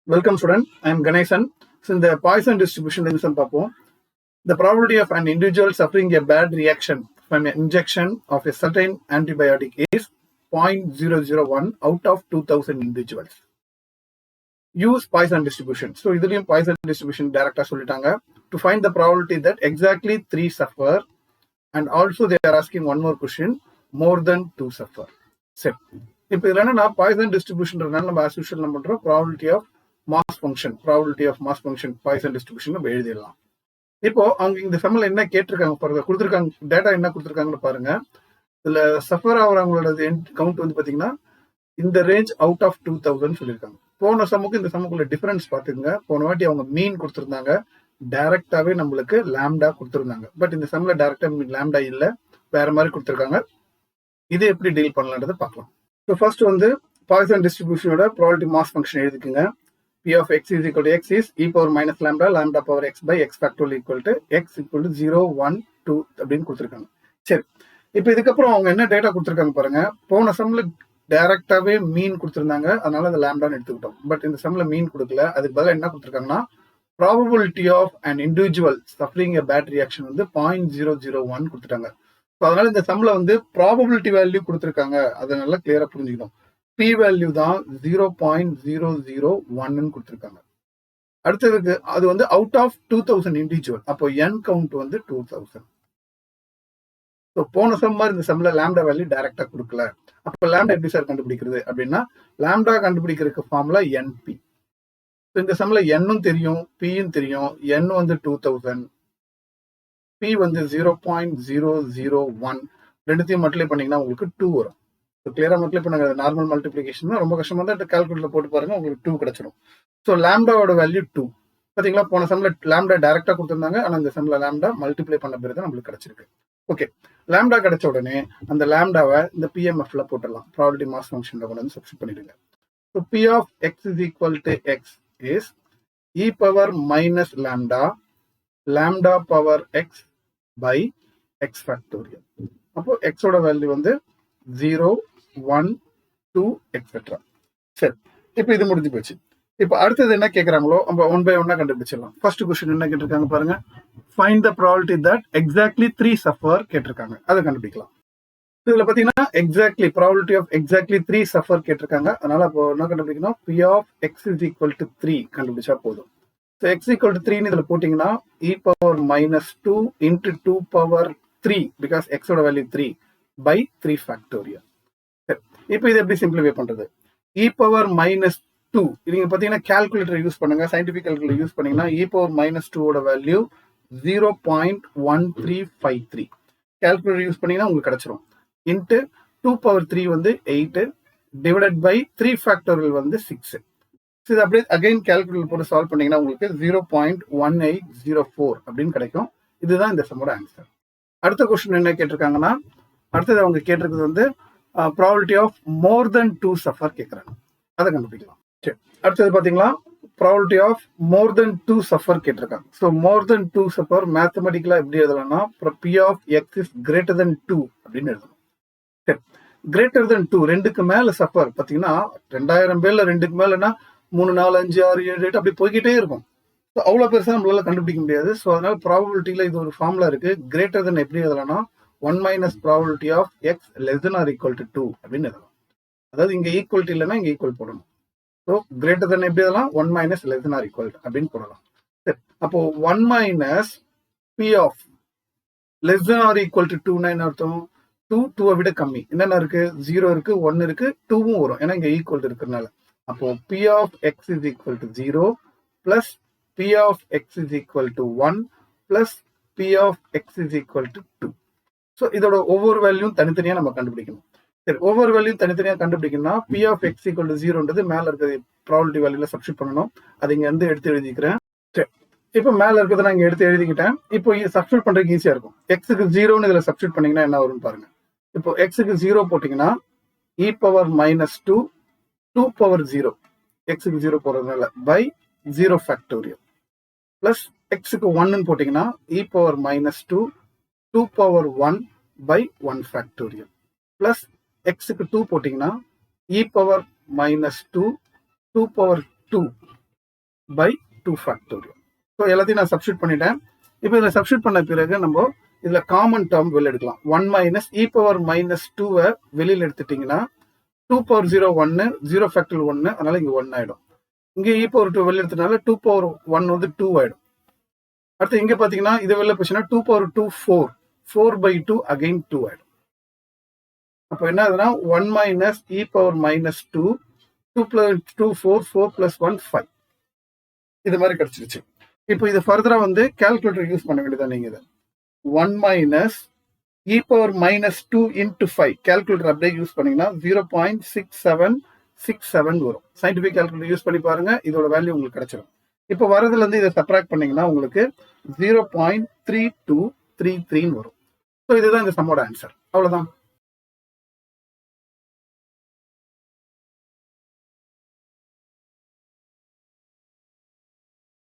Welcome student, I am Ganesan. So in the Poisson distribution in the probability of an individual suffering a bad reaction from an injection of a certain antibiotic is 0.001 out of 2000 individuals. Use Poisson distribution. So this Poisson distribution direct to find the probability that exactly 3 suffer, and also they are asking one more question, more than 2 suffer. So இப்போ இதுல என்ன Poisson distribution நம்ம as usual நம்ம பண்றோம் probability of mass function Poisson distribution நம்ம எழுதிடலாம். இப்போ அவங்க இந்த சம்ல என்ன கேட்டிருக்காங்க பாருங்க, கொடுத்திருக்காங்க டேட்டா என்ன கொடுத்திருக்காங்கன்னு பாருங்க. இதுல சஃபர் ஆவறவங்களோட கவுண்ட் வந்து பாத்தீங்கன்னா இந்த ரேஞ்ச் அவுட் ஆஃப் 2000 சொல்லியிருக்காங்க. போன சம்முக்கு இந்த சம்முக்குள்ள டிஃபரன்ஸ் பாத்துங்க. போன வாட்டி அவங்க மீன் கொடுத்திருந்தாங்க, டைரக்டாவே நம்மளுக்கு லாம்டா கொடுத்திருந்தாங்க. பட் இந்த சம்ல டைரக்டா லாம்டா இல்ல, வேற மாதிரி கொடுத்திருக்காங்க. இது எப்படி டீல் பண்ணலாம்ன்றதை பார்க்கலாம். ஸோ ஃபர்ஸ்ட் வந்து Poisson distributionோட probability mass function எழுதிக்குங்க. P of x is equal to x is e power minus lambda, lambda power x by x factorial equal to x equal to 0, 1, 2 அப்படின்னு கொடுத்துருக்காங்க. சரி, இப்போ இதுக்கப்புறம் அவங்க என்ன டேட்டா கொடுத்துருக்காங்க பாருங்க. போன சம்ல டைரக்டாவே மீன் கொடுத்துருந்தாங்க, அதனால அந்த லாம்டான்னு எடுத்துக்கிட்டோம். பட் இந்த சம்ல மீன் கொடுக்கல, அதுக்கு பதிலாக என்ன கொடுத்துருக்காங்கன்னா probability of an individual suffering a bad reaction வந்து 0.001 கொடுத்துட்டாங்க. அதனால இந்த சம்ல வந்து ப்ராபபிலிட்டி வேல்யூ கொடுத்துருக்காங்க, அதை நல்லா கிளியரா புரிஞ்சுக்கணும். பி வேல்யூ தான் 0.001 கொடுத்துருக்காங்க. அடுத்ததுக்கு அது வந்து அவுட் ஆஃப் 2000 இண்டிவிஜுவல், அப்போ என் கவுண்ட் வந்து 2000. ஸோ போன சம் மாதிரி இந்த சம்ல லாம்டா வேல்யூ டைரக்டா கொடுக்கல. அப்போ லாம்டா எப்படி சார் கண்டுபிடிக்கிறது அப்படின்னா, லாம்டா கண்டுபிடிக்கிறதுக்கு ஃபார்முலா என்பி. இந்த சம்ல என்னும் தெரியும், பியும் தெரியும். என் வந்து 2000, P வந்து 0.001, ரெண்டுத்தையும் மல்டிப்ளை பண்ணீங்கன்னா உங்களுக்கு 2 வரும். கிளியரா மல்டிப்ளை பண்ணுங்க. நார்மல் மல்டிப்ளிகேஷன் தான், ரொம்ப கஷ்டமா தான் கால்குலேட்டர்ல போட்டு பாருங்க, உங்களுக்கு 2 கிடைச்சிடும். ஸோ லாம்டாவோட வேல்யூ 2. பாத்தீங்களா, போன சம்ல லாம்டா டைரக்டா கொடுத்திருந்தாங்க, ஆனா இந்த சம்ல லாம்டா மல்டிப்ளை பண்ண பிறகு நம்மளுக்கு கிடைச்சிருக்கு. ஓகே, லாம்டா கிடைச்ச உடனே அந்த லாம்டாவை இந்த பிஎம்எஃப்ல போட்டுடலாம். ப்ராபபிலிட்டி மாஸ் ஃபங்க்ஷன்ல கொண்டு வந்து சப்ஸ்டிட் பண்ணிடுங்க. So P of x is equal to x is e power minus lambda, lambda power x by x factorial. அப்போ x ஓட வேல்யூ வந்து 0, 1, 2 எக்ஸெட்ரா. சரி, இப்போ இது முடிஞ்சு போச்சு. இப்போ அடுத்தது என்ன கேட்கறாங்களோ நம்ம ஒன் பை ஒன்னா கண்டுபிடிச்சிடலாம். ஃபர்ஸ்ட் கொஸ்டின் என்ன கேட்டிருக்காங்க பாருங்க, find the probability that exactly 3 suffer கேட்டிருக்காங்க, அதை கண்டுபிடிக்கலாம். இதுல பாத்தீங்கன்னா exactly probability of exactly 3 suffer கேட்டிருக்காங்க. அதனால அப்போ என்ன கண்டுபிடிக்கணும், P of x is equal to 3 கண்டுபிடிச்சா போதும். So x equal to 3 இதுல போட்டீங்கன்னா e power minus 2 into 2 power 3 because x ஓட வேல்யூ 3 by 3 factorial. இப்போ இதை எப்படி சிம்பிளிஃபை பண்றது, e power minus 2 நீங்க பாத்தீங்கன்னா கால்குலேட்டர் யூஸ் பண்ணுங்க, சயின்டிபிக் கால்குலேட்டர் யூஸ் பண்ணீங்கன்னா e power minus 2 ஓட வேல்யூ 0.1353. கால்குலேட்டர் யூஸ் பண்ணீங்கன்னா உங்களுக்கு கிடைச்சிரும். இன்ட்டு 2 power 3 வந்து 8 டிவைடட் பை 3 factorial வந்து 6. இது அப்படியே அகைன் கால்குலேட்டர் போட்டு சால்வ் பண்ணீங்கன்னா உங்களுக்கு 0.1804 அப்படின்னு கிடைக்கும். இதுதான் இந்த சம்மோட ஆன்சர். அடுத்த கொஸ்டின் என்ன கேட்டிருக்காங்கன்னா, அடுத்தது அவங்க கேட்டிருக்கிறது வந்து probability of more than 2 suffer கேட்கறாங்க, அதை கண்டுபிடிக்கலாம். சரி, அடுத்தது பாத்தீங்களா probability of more than 2 suffer கேட்டிருக்காங்க. ஸோ மோர் தென் 2 சஃபர் மேத்தமெட்டிக்கலா எப்படி எழுதலாம்னா P of x is greater than 2 அப்படின்னு எழுதணும். சரி, கிரேட்டர் தென் 2 ரெண்டுக்கு மேல சஃபர் பாத்தீங்கன்னா 2000 பேர்ல ரெண்டுக்கு மேலனா 3, 4, 5, 6, 7, 8 அப்படி போய்கிட்டே இருக்கும். ஸோ அவ்வளோ பெருசாக நம்மளால கண்டுபிடிக்க முடியாது. ஸோ அதனால ப்ராபபிலிட்டியில இது ஒரு ஃபார்முலா இருக்கு, கிரேட்டர் தென் எப்படி எழுதலாம்னா 1 minus probability of X less than or equal to 2 அப்படின்னு எழுதலாம். அதாவது இங்க ஈக்குவல்ட்டி இல்லைன்னா இங்க ஈக்குவல் போடணும். ஸோ கிரேட்டர் தென் எப்படி எழுதலாம், 1 minus less than or equal அப்படின்னு போடலாம். சரி, அப்போ 1 minus P of less than or equal to 2னா என்ன அர்த்தம், 2 விட கம்மி. என்னென்ன இருக்கு, 0 இருக்கு, 1 இருக்கு, 2வும் வரும், ஏன்னா இங்க ஈக்குவல் இருக்கிறதுனால. அப்போ P of x is equal to 0 plus P of x is equal to 1 plus P of x is equal to 2. So இதோட ஒவ்வொரு வேல்யூவும் தனித்தனியா நம்ம கண்டுபிடிக்கணும். சரி, ஒவ்வொரு வேல்யூவும் தனித்தனியா கண்டுபிடிக்கணும்னா P of x equal to 0ன்றது மேல இருக்கிறது ப்ராபபிலிட்டி வேல்யூல சப்ஸ்டிட் பண்ணணும். அது இங்க வந்து எடுத்து எழுதிக்கிறேன். சரி, இப்போ மேல இருக்கிறத நான் இங்க எடுத்து எழுதிக்கிட்டேன். இப்போ சப்ஸ்டிட் பண்றதுக்கு ஈஸியா இருக்கும். எக்ஸுக்கு 0ன்னு இதுல சப்ஸ்டிட் பண்ணீங்கன்னா என்ன வரும்னு பாருங்க. இப்போ எக்ஸுக்கு 0 போட்டீங்கன்னா e power minus 2 2 power 0, எக்ஸுக்கு 0 போறதுனால by 0 factorial plus எக்ஸுக்கு 1 போட்டீங்கன்னா e power minus 2 2 power 1 by 1 factorial plus எக்ஸுக்கு 2 போட்டீங்கன்னா e power minus 2 2 power 2 by 2 factorial. So எல்லாத்தையும் நான் சப்ஸ்டியூட் பண்ணிட்டேன். இப்போ இதில் சப்ஸ்டியூட் பண்ண பிறகு நம்ம இதில் காமன் டேர்ம் வெளில எடுக்கலாம். 1 மைனஸ் இ பவர் மைனஸ் 2 வெளியில் எடுத்துட்டிங்கன்னா 2 பவர் 0 1 0 ஃபேக்டோரியல் 1, அதனால இங்கே 1 ஆகிடும். இங்கே இ பவர் 2 வெளில எடுத்ததுனால 2 பவர் 1 வந்து 2 ஆகிடும். அடுத்து இங்கே பார்த்தீங்கன்னா இது வெளில போச்சுன்னா 2 பவர் 2 4, 4 by 2 அகைன் 2 ஆகிடும். அப்போ என்ன ஆகுதுன்னா 1 minus e power minus 2, 2 plus 2 4, 4 plus 1 5, இது மாதிரி கிடைச்சிருச்சு. இப்போ இது ஃபர்தரா வந்து கால்குலேட்டர் யூஸ் பண்ண வேண்டியதான். நீங்க இதை 1 minus e power minus 2 into 5 calculator அப்படியே யூஸ் பண்ணீங்கன்னா 0.6767 வரும். சயின்டிபிக் கால்குலேட்டர் யூஸ் பண்ணி பாருங்க, இதோட வேல்யூ உங்களுக்கு கிடைச்சிடும். இப்போ வரதுல இருந்து இதை சப்ராக்ட் பண்ணீங்கன்னா உங்களுக்கு 0.3233 வரும். ஸோ இதுதான் இந்த சம்மோட ஆன்சர். அவ்வளவுதான்.